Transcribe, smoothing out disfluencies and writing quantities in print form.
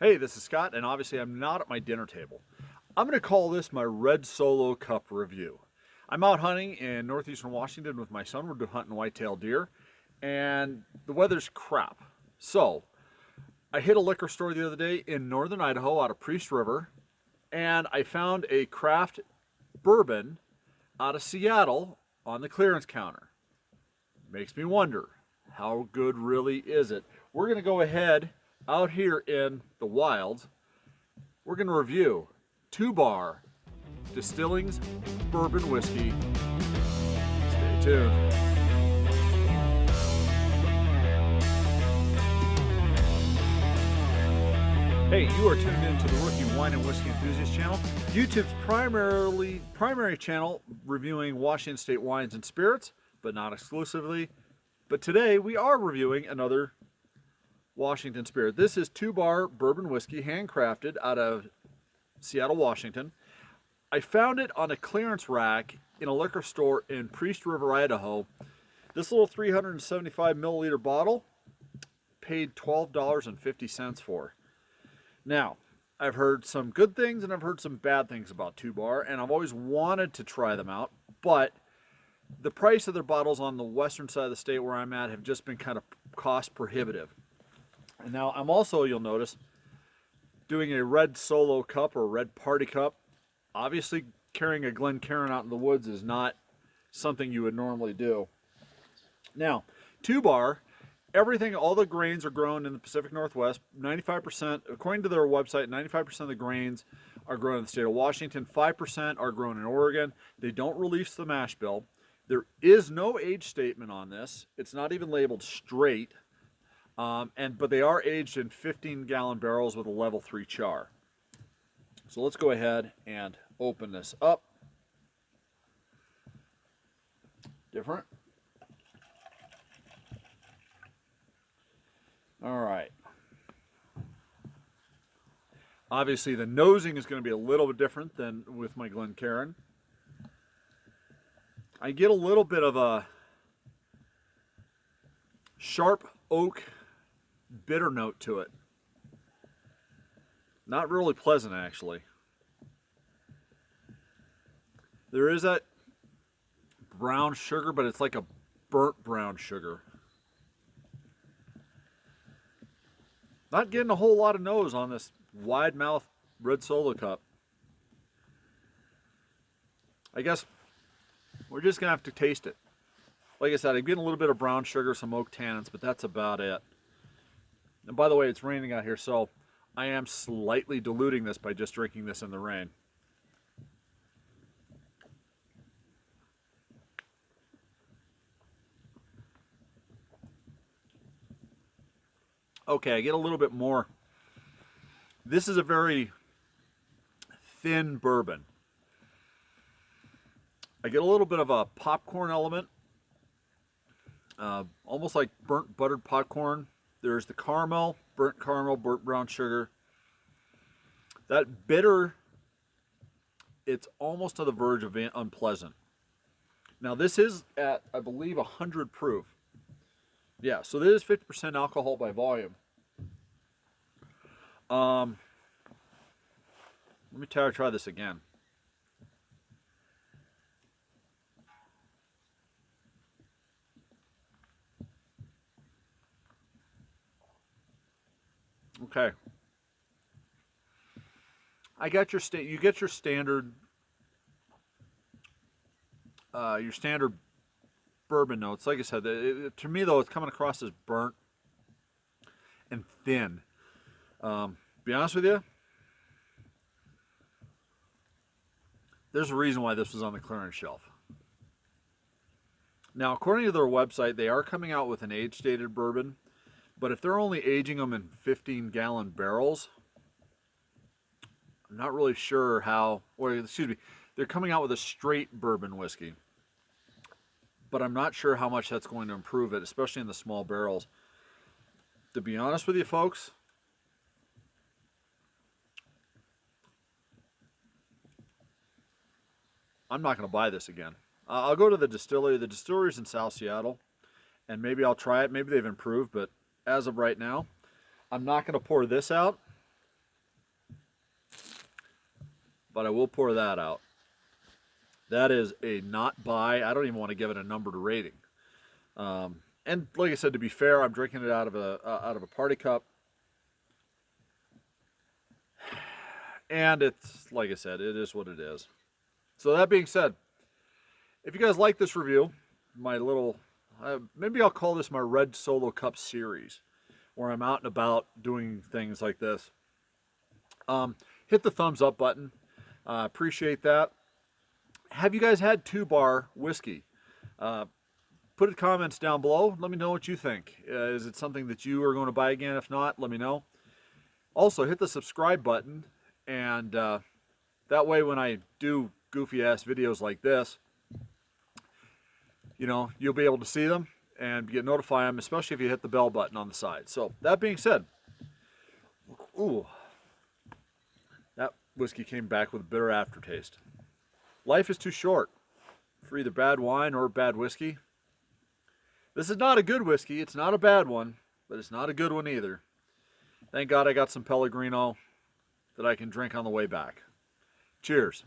Hey, this is Scott, and obviously I'm not at my dinner table. I'm going to call this my Red Solo Cup review. I'm out hunting in northeastern Washington with my son. We're hunting whitetail deer, and the weather's crap. So, I hit a liquor store the other day in northern Idaho out of Priest River, and I found a craft bourbon out of Seattle on the clearance counter. Makes me wonder, how good really is it? We're going to go ahead out here in the wilds. We're going to review 2 Bar Distilling's bourbon whiskey. Stay tuned. Hey, you are tuned in to the Rookie Wine and Whiskey Enthusiast channel, YouTube's primary channel reviewing Washington State wines and spirits, but not exclusively. But today we are reviewing another Washington spirit. This is 2 Bar bourbon whiskey, handcrafted out of Seattle, Washington. I found it on a clearance rack in a liquor store in Priest River, Idaho. This little 375 milliliter bottle, paid $12.50 for. Now, I've heard some good things and I've heard some bad things about 2 Bar, and I've always wanted to try them out, but the price of their bottles on the western side of the state where I'm at have just been kind of cost prohibitive. And now I'm also, you'll notice, doing a red solo cup or red party cup. Obviously, carrying a Glencairn out in the woods is not something you would normally do. Now, 2 Bar, everything, all the grains are grown in the Pacific Northwest. 95%, according to their website, 95% of the grains are grown in the state of Washington. 5% are grown in Oregon. They don't release the mash bill. There is no age statement on this. It's not even labeled straight. But they are aged in 15-gallon barrels with a level 3 char. So let's go ahead and open this up. Different. All right. Obviously, the nosing is going to be a little bit different than with my Glencairn. I get a little bit of a sharp oak bitter note to it. Not really pleasant, actually. There is that brown sugar, but it's like a burnt brown sugar. Not getting a whole lot of nose on this wide mouth red solo cup. I guess we're just gonna have to taste it. Like I said, I'm getting a little bit of brown sugar, some oak tannins, but that's about it. And by the way, it's raining out here, so I am slightly diluting this by just drinking this in the rain. Okay, I get a little bit more. This is a very thin bourbon. I get a little bit of a popcorn element, almost like burnt buttered popcorn. There's the caramel, burnt brown sugar. That bitter, it's almost to the verge of unpleasant. Now this is at, I believe, 100 proof. Yeah, so this is 50% alcohol by volume. Let me try this again. Okay. I got you get your standard bourbon notes. Like I said, to me though, it's coming across as burnt and thin. Be honest with you, there's a reason why this was on the clearance shelf. Now, according to their website, they are coming out with an age-stated bourbon, but if they're only aging them in 15-gallon barrels, I'm not really sure how, or excuse me, they're coming out with a straight bourbon whiskey, but I'm not sure how much that's going to improve it, especially in the small barrels. To be honest with you folks, I'm not going to buy this again. I'll go to the distillery. The distillery's in South Seattle, and maybe I'll try it. Maybe they've improved, but as of right now, I'm not going to pour this out. but I will pour that out. That is a not buy. I don't even want to give it a numbered rating. And like I said, to be fair, I'm drinking it out of a party cup, and it's like I said, it is what it is. So that being said, if you guys like this review, my little maybe I'll call this my Red Solo Cup series, where I'm out and about doing things like this. Hit the thumbs up button. Appreciate that. Have you guys had 2-bar whiskey? Put the comments down below. Let me know what you think. Is it something that you are going to buy again? If not, let me know. Also, hit the subscribe button, and that way when I do goofy ass videos like this, you know, you'll be able to see them and get notified them, especially if you hit the bell button on the side. So that being said, ooh, that whiskey came back with a bitter aftertaste. Life is too short for either bad wine or bad whiskey. This is not a good whiskey. It's not a bad one, but it's not a good one either. Thank God I got some Pellegrino that I can drink on the way back. Cheers.